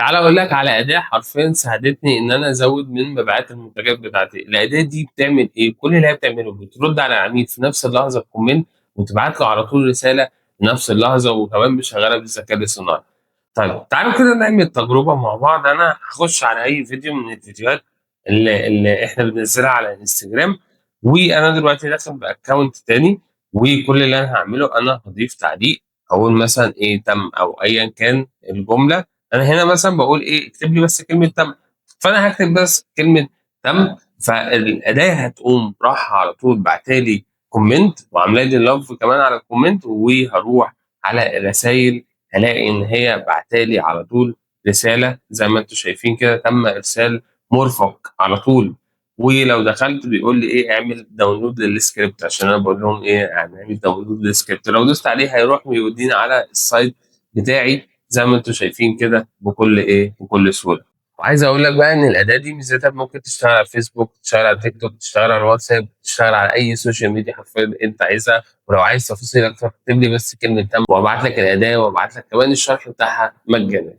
تعالَ أقول لك على أداة حرفيًا ساعدتني إن أنا أزوّد من مبيعات المنتجات بتاعتي. الأداة دي بتعمل إيه، كل اللي هي بتعمله بترد على العميل في نفس اللحظة بcomment وتبعت له على طول رسالة في نفس اللحظة، وكمان مشغّلة بالذكاء الاصطناعي. طيب تعالوا كده نعمل تجربة مع بعض. أنا هاخش على أي فيديو من الفيديوهات اللي إحنا بننزلها على الإنستجرام، وأنا دلوقتي داخل بaccount تاني، وكل اللي أنا هاعمله أنا هاضيف تعليق، هاقول مثلًا إيه تم أو أيًا كان الجملة. أنا هنا مثلًا باقول إيه، اكتب لي بس كلمة تم، فأنا هاكتب بس كلمة تم، فالأداة هتقوم رايحة على طول باعتة لي comment وعاملة لي love كمان على الcomment، وهاروح على الرسايل هالاقي إن هي باعتة لي على طول رسالة زي ما أنتم شايفين كده، تم إرسال مرفق على طول. ولو دخلت بيقول لي إيه، اعمل download للscript، عشان أنا باقول لهم إيه، يعني اعمل download للscript. لو دوست عليه هيروح ويوديني على الsite بتاعي زي ما أنتم شايفين كده بكل إيه، بكل سهولة. وعايز أقول لك بقى إن الأداة دي ميزتها ممكن تشتغل على الفيسبوك، تشتغل على التيك توك، تشتغل على الواتساب، تشتغل على أي سوشيال ميديا حرفيًا أنت عايزها. ولو عايز تفاصيل أكتر اكتب لي بس كلمة تم وأبعت لك الأداة وأبعت لك كمان الشرح بتاعها مجانًا.